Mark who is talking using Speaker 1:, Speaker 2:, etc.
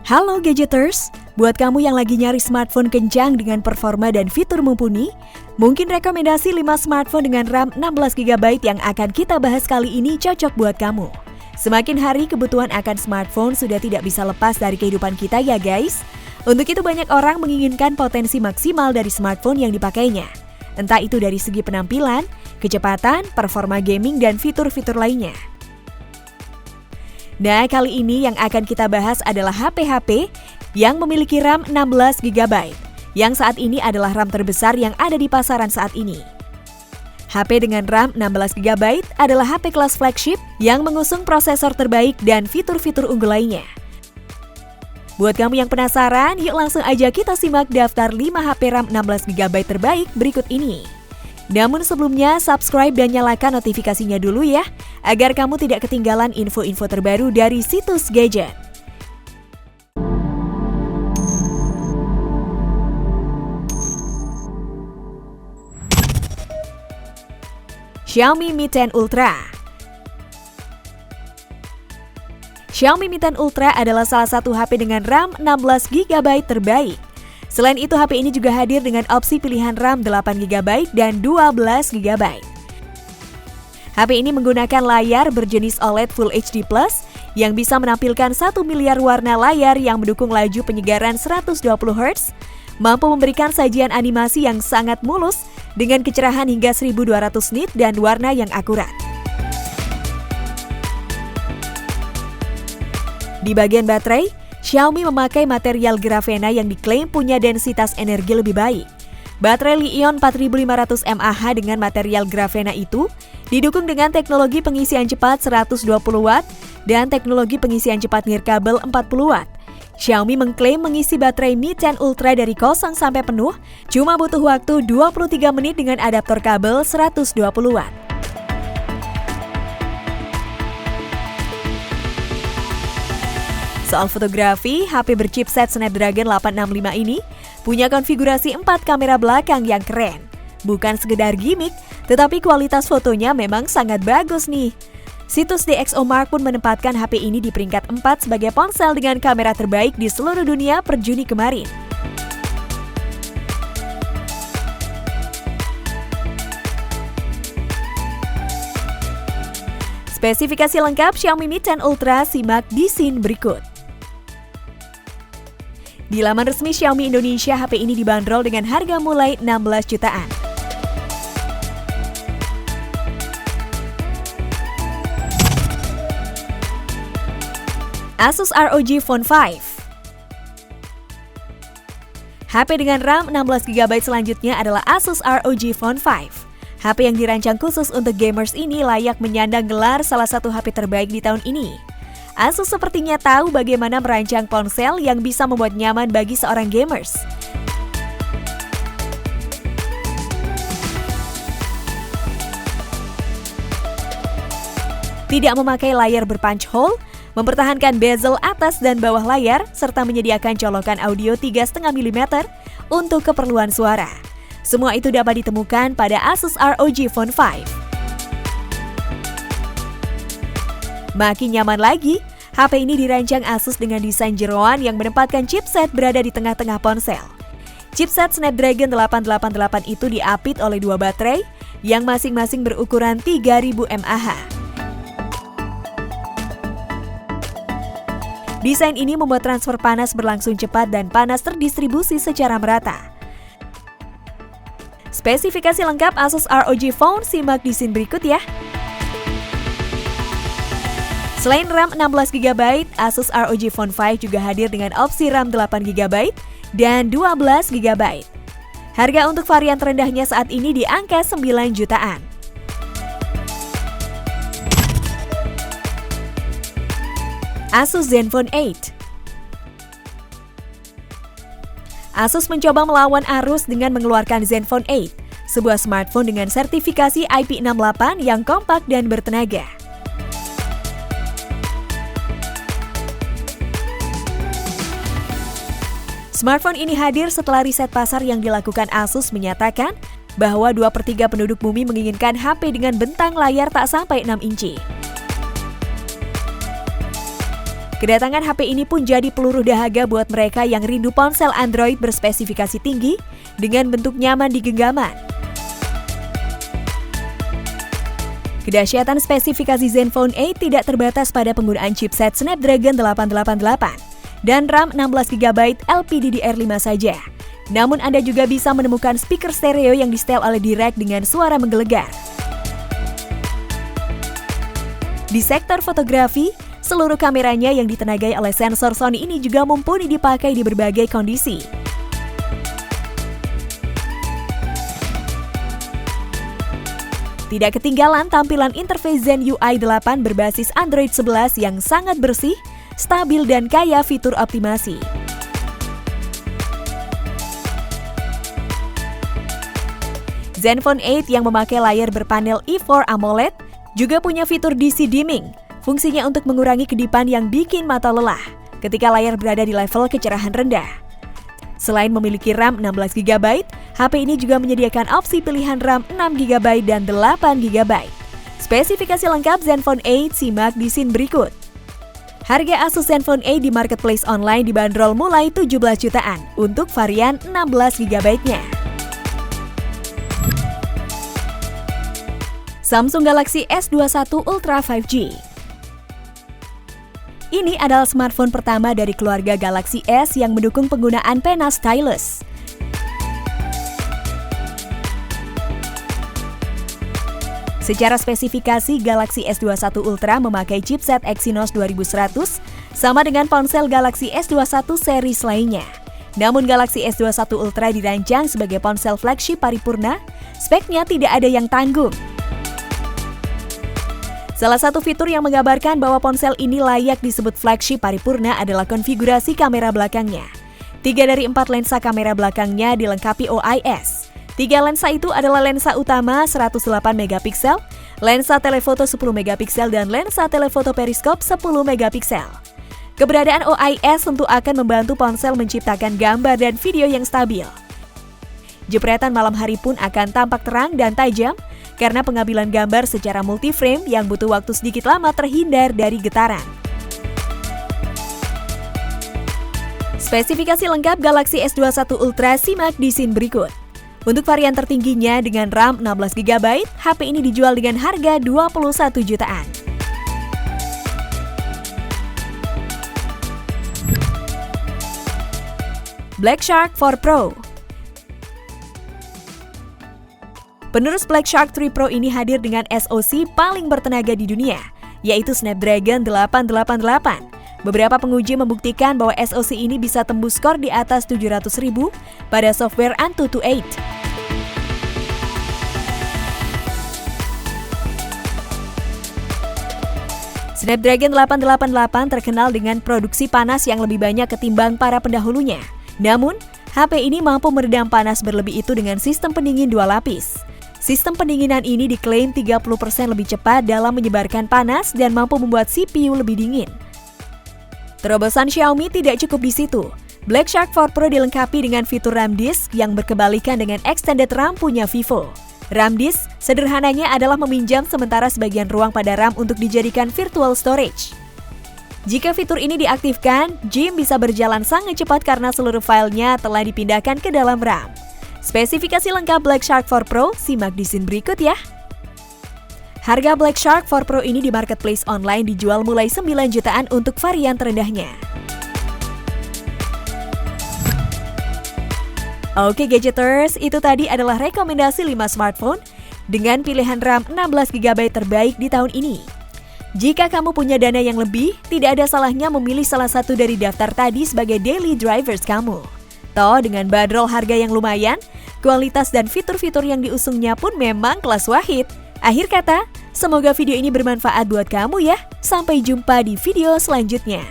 Speaker 1: Halo Gadgeters, buat kamu yang lagi nyari smartphone kencang dengan performa dan fitur mumpuni, mungkin rekomendasi 5 smartphone dengan RAM 16GB yang akan kita bahas kali ini cocok buat kamu. Semakin hari kebutuhan akan smartphone sudah tidak bisa lepas dari kehidupan kita ya guys. Untuk itu banyak orang menginginkan potensi maksimal dari smartphone yang dipakainya. Entah itu dari segi penampilan, kecepatan, performa gaming, dan fitur-fitur lainnya. Nah, kali ini yang akan kita bahas adalah HP-HP yang memiliki RAM 16GB, yang saat ini adalah RAM terbesar yang ada di pasaran saat ini. HP dengan RAM 16GB adalah HP kelas flagship yang mengusung prosesor terbaik dan fitur-fitur unggul lainnya. Buat kamu yang penasaran, yuk langsung aja kita simak daftar 5 HP RAM 16GB terbaik berikut ini. Namun sebelumnya, subscribe dan nyalakan notifikasinya dulu ya, agar kamu tidak ketinggalan info-info terbaru dari Situs Gadget. Xiaomi Mi 10 Ultra. Xiaomi Mi 10 Ultra adalah salah satu HP dengan RAM 16GB terbaik. Selain itu, HP ini juga hadir dengan opsi pilihan RAM 8GB dan 12GB. HP ini menggunakan layar berjenis OLED Full HD Plus yang bisa menampilkan 1 miliar warna layar yang mendukung laju penyegaran 120Hz, mampu memberikan sajian animasi yang sangat mulus dengan kecerahan hingga 1200 nit dan warna yang akurat. Di bagian baterai, Xiaomi memakai material grafena yang diklaim punya densitas energi lebih baik. Baterai Li-ion 4500 mAh dengan material grafena itu didukung dengan teknologi pengisian cepat 120W dan teknologi pengisian cepat nirkabel 40W. Xiaomi mengklaim mengisi baterai Mi 10 Ultra dari kosong sampai penuh cuma butuh waktu 23 menit dengan adaptor kabel 120W. Soal fotografi, HP berchipset Snapdragon 865 ini punya konfigurasi 4 kamera belakang yang keren. Bukan sekedar gimmick, tetapi kualitas fotonya memang sangat bagus nih. Situs DxOMark pun menempatkan HP ini di peringkat 4 sebagai ponsel dengan kamera terbaik di seluruh dunia per Juni kemarin. Spesifikasi lengkap Xiaomi Mi 10 Ultra simak di scene berikut. Di laman resmi Xiaomi Indonesia, HP ini dibanderol dengan harga mulai 16 jutaan. Asus ROG Phone 5. HP dengan RAM 16GB selanjutnya adalah Asus ROG Phone 5. HP yang dirancang khusus untuk gamers ini layak menyandang gelar salah satu HP terbaik di tahun ini. Asus sepertinya tahu bagaimana merancang ponsel yang bisa membuat nyaman bagi seorang gamers. Tidak memakai layar berpunch hole, mempertahankan bezel atas dan bawah layar, serta menyediakan colokan audio 3,5 mm untuk keperluan suara. Semua itu dapat ditemukan pada Asus ROG Phone 5. Makin nyaman lagi, HP ini dirancang Asus dengan desain jeroan yang menempatkan chipset berada di tengah-tengah ponsel. Chipset Snapdragon 888 itu diapit oleh 2 baterai yang masing-masing berukuran 3000 mAh. Desain ini membuat transfer panas berlangsung cepat dan panas terdistribusi secara merata. Spesifikasi lengkap Asus ROG Phone simak di scene berikut ya. Selain RAM 16GB, Asus ROG Phone 5 juga hadir dengan opsi RAM 8GB dan 12GB. Harga untuk varian terendahnya saat ini di angka 9 jutaan. Asus Zenfone 8. Asus mencoba melawan arus dengan mengeluarkan Zenfone 8, sebuah smartphone dengan sertifikasi IP68 yang kompak dan bertenaga. Smartphone ini hadir setelah riset pasar yang dilakukan Asus menyatakan bahwa 2/3 penduduk bumi menginginkan HP dengan bentang layar tak sampai 6 inci. Kedatangan HP ini pun jadi peluru dahaga buat mereka yang rindu ponsel Android berspesifikasi tinggi dengan bentuk nyaman di genggaman. Kedahsyatan spesifikasi Zenfone 8 tidak terbatas pada penggunaan chipset Snapdragon 888 dan RAM 16GB LPDDR5 saja. Namun Anda juga bisa menemukan speaker stereo yang di-setel oleh direct dengan suara menggelegar. Di sektor fotografi, seluruh kameranya yang ditenagai oleh sensor Sony ini juga mumpuni dipakai di berbagai kondisi. Tidak ketinggalan tampilan interface Zen UI 8 berbasis Android 11 yang sangat bersih, stabil dan kaya fitur optimasi. Zenfone 8 yang memakai layar berpanel E4 AMOLED juga punya fitur DC dimming, fungsinya untuk mengurangi kedipan yang bikin mata lelah ketika layar berada di level kecerahan rendah. Selain memiliki RAM 16GB, HP ini juga menyediakan opsi pilihan RAM 6GB dan 8GB. Spesifikasi lengkap Zenfone 8 simak di scene berikut. Harga Asus Zenfone 8 di marketplace online dibanderol mulai 17 jutaan untuk varian 16GB-nya. Samsung Galaxy S21 Ultra 5G. Ini adalah smartphone pertama dari keluarga Galaxy S yang mendukung penggunaan pena stylus. Secara spesifikasi, Galaxy S21 Ultra memakai chipset Exynos 2100 sama dengan ponsel Galaxy S21 series lainnya. Namun Galaxy S21 Ultra dirancang sebagai ponsel flagship paripurna, speknya tidak ada yang tanggung. Salah satu fitur yang menggambarkan bahwa ponsel ini layak disebut flagship paripurna adalah konfigurasi kamera belakangnya. 3 dari 4 lensa kamera belakangnya dilengkapi OIS. 3 lensa itu adalah lensa utama 108MP, lensa telefoto 10MP, dan lensa telefoto periskop 10MP. Keberadaan OIS tentu akan membantu ponsel menciptakan gambar dan video yang stabil. Jepretan malam hari pun akan tampak terang dan tajam, karena pengambilan gambar secara multiframe yang butuh waktu sedikit lama terhindar dari getaran. Spesifikasi lengkap Galaxy S21 Ultra simak di scene berikut. Untuk varian tertingginya dengan RAM 16GB, HP ini dijual dengan harga 21 jutaan. Black Shark 4 Pro. Penerus Black Shark 3 Pro ini hadir dengan SoC paling bertenaga di dunia, yaitu Snapdragon 888. Beberapa penguji membuktikan bahwa SoC ini bisa tembus skor di atas 700.000 pada software AnTuTu 8. Snapdragon 888 terkenal dengan produksi panas yang lebih banyak ketimbang para pendahulunya. Namun, HP ini mampu meredam panas berlebih itu dengan sistem pendingin 2 lapis. Sistem pendinginan ini diklaim 30% lebih cepat dalam menyebarkan panas dan mampu membuat CPU lebih dingin. Terobosan Xiaomi tidak cukup di situ. Black Shark 4 Pro dilengkapi dengan fitur RAM disk yang berkebalikan dengan extended RAM punya Vivo. RAM disk sederhananya adalah meminjam sementara sebagian ruang pada RAM untuk dijadikan virtual storage. Jika fitur ini diaktifkan, Gym bisa berjalan sangat cepat karena seluruh filenya telah dipindahkan ke dalam RAM. Spesifikasi lengkap Black Shark 4 Pro simak di scene berikut ya. Harga Black Shark 4 Pro ini di marketplace online dijual mulai 9 jutaan untuk varian terendahnya. Oke gadgeters, itu tadi adalah rekomendasi 5 smartphone dengan pilihan RAM 16GB terbaik di tahun ini. Jika kamu punya dana yang lebih, tidak ada salahnya memilih salah satu dari daftar tadi sebagai daily drivers kamu. Toh dengan bandrol harga yang lumayan, kualitas dan fitur-fitur yang diusungnya pun memang kelas wahid. Akhir kata, semoga video ini bermanfaat buat kamu ya. Sampai jumpa di video selanjutnya.